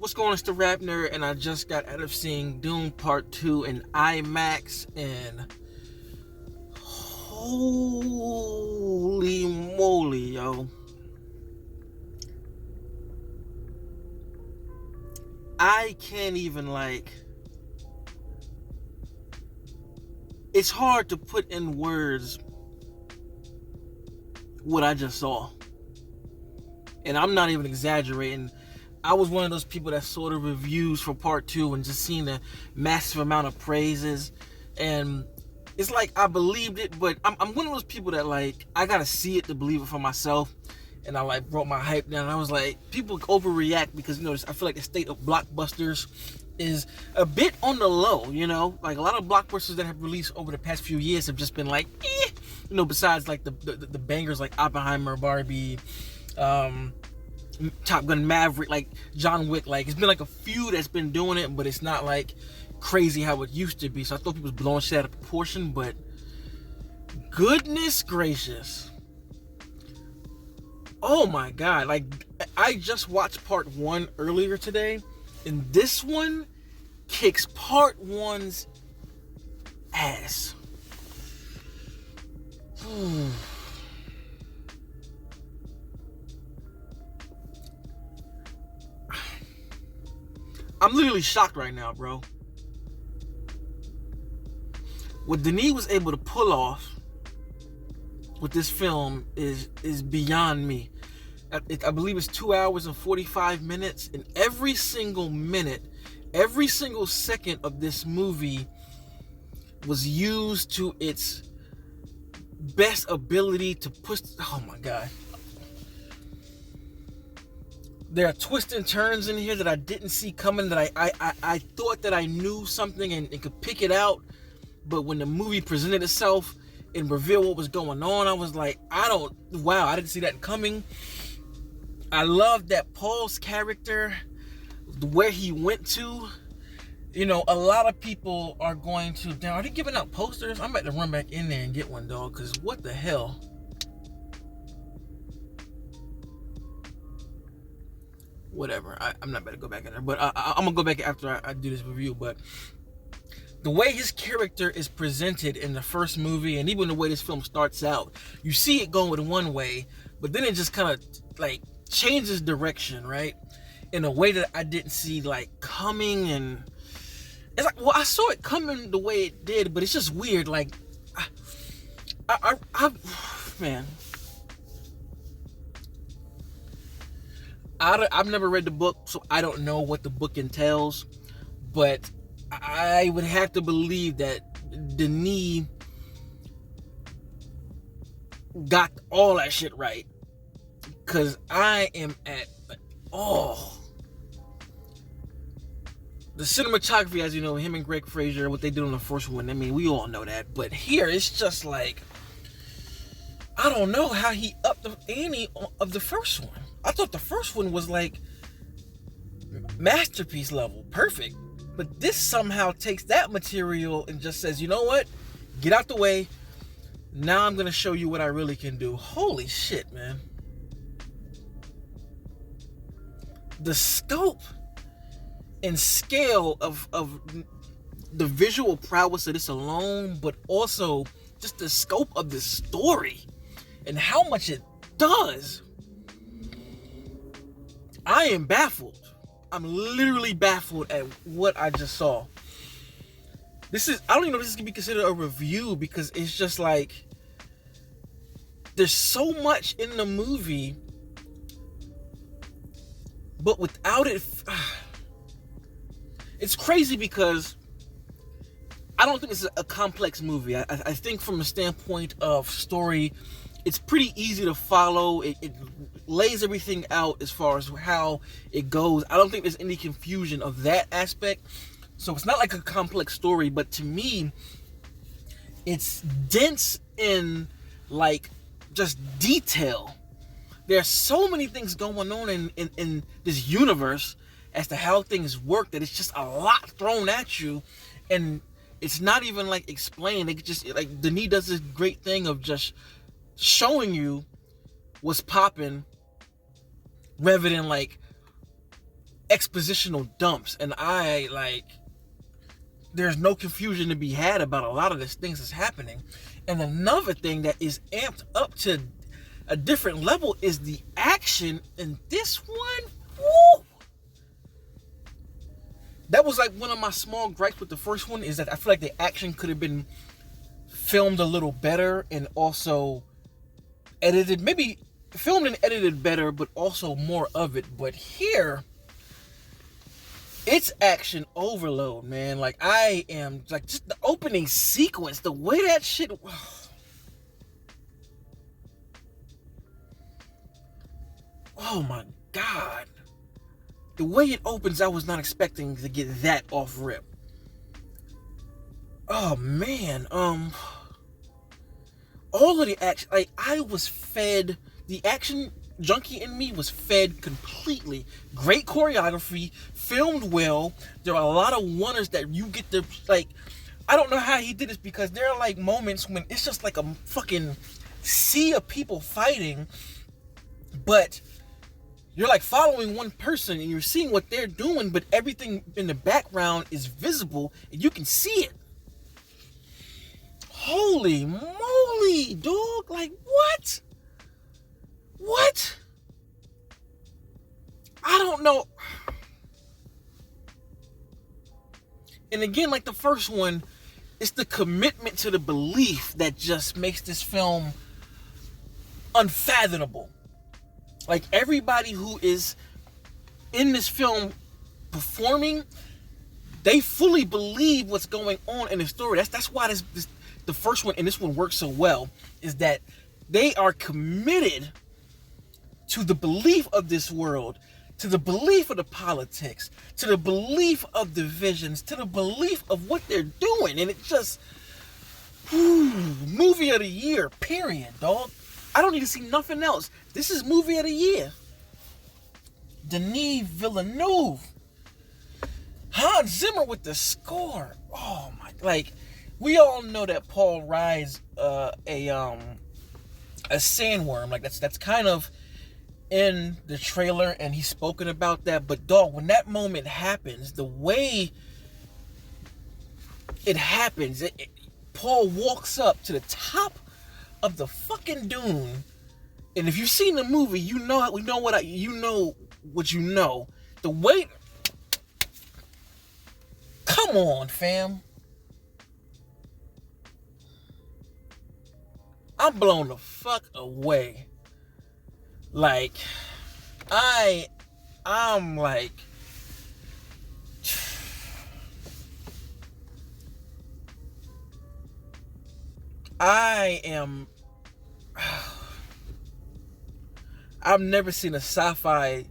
What's going on? It's the RapNerd, and I just got out of seeing Dune Part 2 in IMAX, and holy moly, yo. I can't even, it's hard to put in words what I just saw. And I'm not even exaggerating. I was one of those people that saw the reviews for part 2 and just seen the massive amount of praises, and it's like I believed it, but I'm one of those people that I gotta see it to believe it for myself. And I brought my hype down. I was like, people overreact because I feel like the state of blockbusters is a bit on the low. Like a lot of blockbusters that have released over the past few years have just been besides the bangers like Oppenheimer, Barbie, Top Gun Maverick, like John Wick. It's been a few that's been doing it, but it's not crazy how it used to be. So I thought people was blowing shit out of proportion, but goodness gracious, oh my god! I just watched part 1 earlier today, and this one kicks part 1's ass. I'm literally shocked right now, bro. What Denis was able to pull off with this film is beyond me. I believe it's 2 hours and 45 minutes, and every single minute, every single second of this movie was used to its best ability to push. Oh my god. There are twists and turns in here that I didn't see coming, that I thought that I knew something and could pick it out. But when the movie presented itself and revealed what was going on, I was like, I didn't see that coming. I love that Paul's character, where he went to. A lot of people are going to, are they giving out posters? I'm about to run back in there and get one, dog, because what the hell? Whatever, I'm not about to go back in there, but I'm gonna go back after I do this review. But the way his character is presented in the first movie, and even the way this film starts out, you see it going one way, but then it just kind of changes direction, right? In a way that I didn't see coming, and it's I saw it coming the way it did, but it's just weird. Man, I've never read the book, so I don't know what the book entails, but I would have to believe that Denis got all that shit right, because I am at the cinematography, as you know, him and Greg Fraser, what they did on the first one, I mean, we all know that, but here it's just I don't know how he upped the ante of the first one. I thought the first one was masterpiece level, perfect. But this somehow takes that material and just says, you know what? Get out the way. Now I'm going to show you what I really can do. Holy shit, man. The scope and scale of the visual prowess of this alone, but also just the scope of the story and how much it does. I am baffled. I'm literally baffled at what I just saw. I don't even know if this can be considered a review, because it's just there's so much in the movie, but without it, it's crazy because I don't think it's a complex movie. I think from the standpoint of story, it's pretty easy to follow. It lays everything out as far as how it goes. I don't think there's any confusion of that aspect. So it's not a complex story, but to me, it's dense in just detail. There's so many things going on in this universe as to how things work, that it's just a lot thrown at you, and it's not even explained. It just Denis does this great thing of just showing you what's popping, rather than expositional dumps, and there's no confusion to be had about a lot of these things that's happening. And another thing that is amped up to a different level is the action in this one. Woo! That was like one of my small gripes with the first one, is that I feel like the action could have been filmed a little better and also edited, maybe filmed and edited better, but also more of it. But here, it's action overload, man. Like, I am, like, just the opening sequence, the way that shit, oh my God. The way it opens, I was not expecting to get that off rip. Oh man, all of the action, like, I was fed, the action junkie in me was fed completely. Great choreography, filmed well. There are a lot of wonders that you get to, like, I don't know how he did this, because there are like moments when it's just like a fucking sea of people fighting, but you're like following one person and you're seeing what they're doing, but everything in the background is visible and you can see it. Holy moly, dog. Like, what? What? I don't know. And again, like the first one, it's the commitment to the belief that just makes this film unfathomable. Like, everybody who is in this film performing, they fully believe what's going on in the story. That's why the first one and this one works so well, is that they are committed to the belief of this world, to the belief of the politics, to the belief of the visions, to the belief of what they're doing. And it just, movie of the year, period, dog. I don't need to see nothing else. This is movie of the year. Denis Villeneuve. Hans Zimmer with the score. Oh my, like, we all know that Paul rides a sandworm. Like, that's kind of in the trailer, and he's spoken about that. But dog, when that moment happens, the way it happens, Paul walks up to the top of the fucking dune, and if you've seen the movie, you know what you know. The way, come on, fam. I'm blown the fuck away. Like, I'm like, I've never seen a sci-fi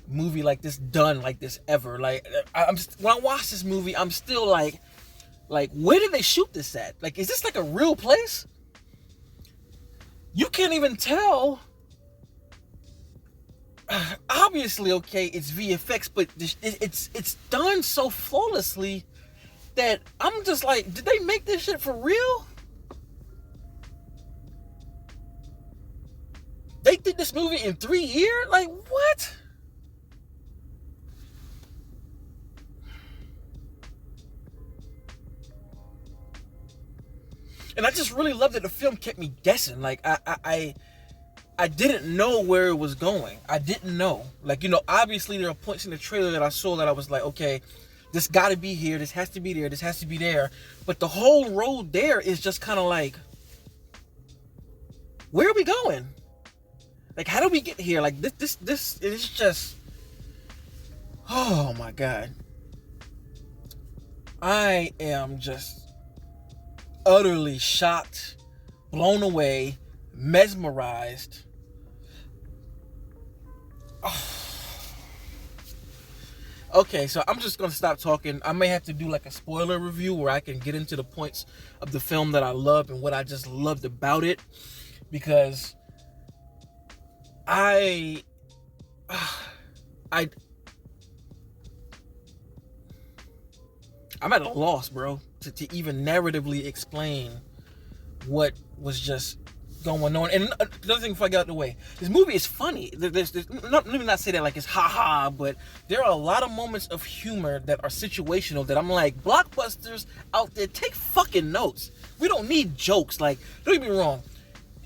movie like this done like this ever. Like, when I watch this movie, I'm still like, where did they shoot this at? Like, is this like a real place? You can't even tell. Obviously, okay, it's VFX, but it's done so flawlessly that I'm just like, did they make this shit for real? They did this movie in 3 years? Like, what? And I just really love that the film kept me guessing. Like, I didn't know where it was going. I didn't know. Like, obviously there are points in the trailer that I saw that I was like, okay, this gotta be here, this has to be there, this has to be there. But the whole road there is just kind of like, where are we going? Like, how do we get here? Like, this is just, oh my God. I am just utterly shocked, blown away, mesmerized. Oh. Okay, so I'm just gonna stop talking. I may have to do like a spoiler review where I can get into the points of the film that I love and what I just loved about it, because I'm at a loss, bro, to even narratively explain what was just going on. And another thing before I get out of the way, this movie is funny. There's let me not say that like it's haha, but there are a lot of moments of humor that are situational that I'm like, blockbusters out there, take fucking notes. We don't need jokes. Like, don't get me wrong.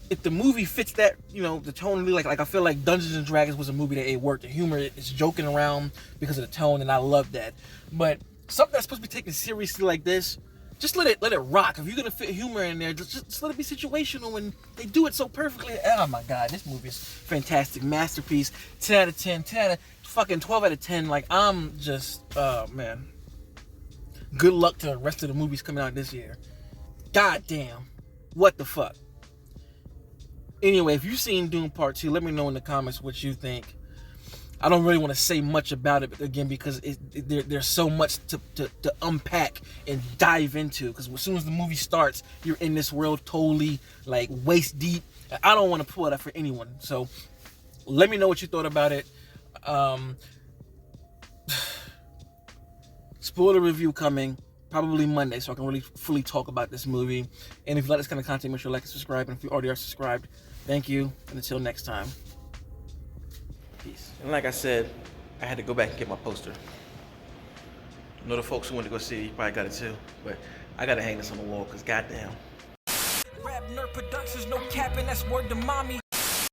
If the movie fits that, the tone, like I feel like Dungeons and Dragons was a movie that it worked. The humor is joking around because of the tone, and I love that. But something that's supposed to be taken seriously like this, just let it rock. If you're gonna fit humor in there, just let it be situational, and they do it so perfectly. Oh my god, this movie is fantastic, masterpiece. 10 out of 10, 10 out of fucking 12 out of 10. Like, I'm just, man. Good luck to the rest of the movies coming out this year. God damn, what the fuck. Anyway, if you've seen Dune Part 2, let me know in the comments what you think. I don't really want to say much about it again because there's so much to unpack and dive into. Because as soon as the movie starts, you're in this world totally like waist deep. I don't want to pull it up for anyone. So let me know what you thought about it. Spoiler review coming probably Monday, so I can really fully talk about this movie. And if you like this kind of content, make sure to like and subscribe. And if you already are subscribed, thank you. And until next time. Peace. And like I said, I had to go back and get my poster. I know the folks who went to go see it, you probably got it too. But I gotta hang this on the wall, because goddamn. RapNerd Productions, no capping, that's word to mommy.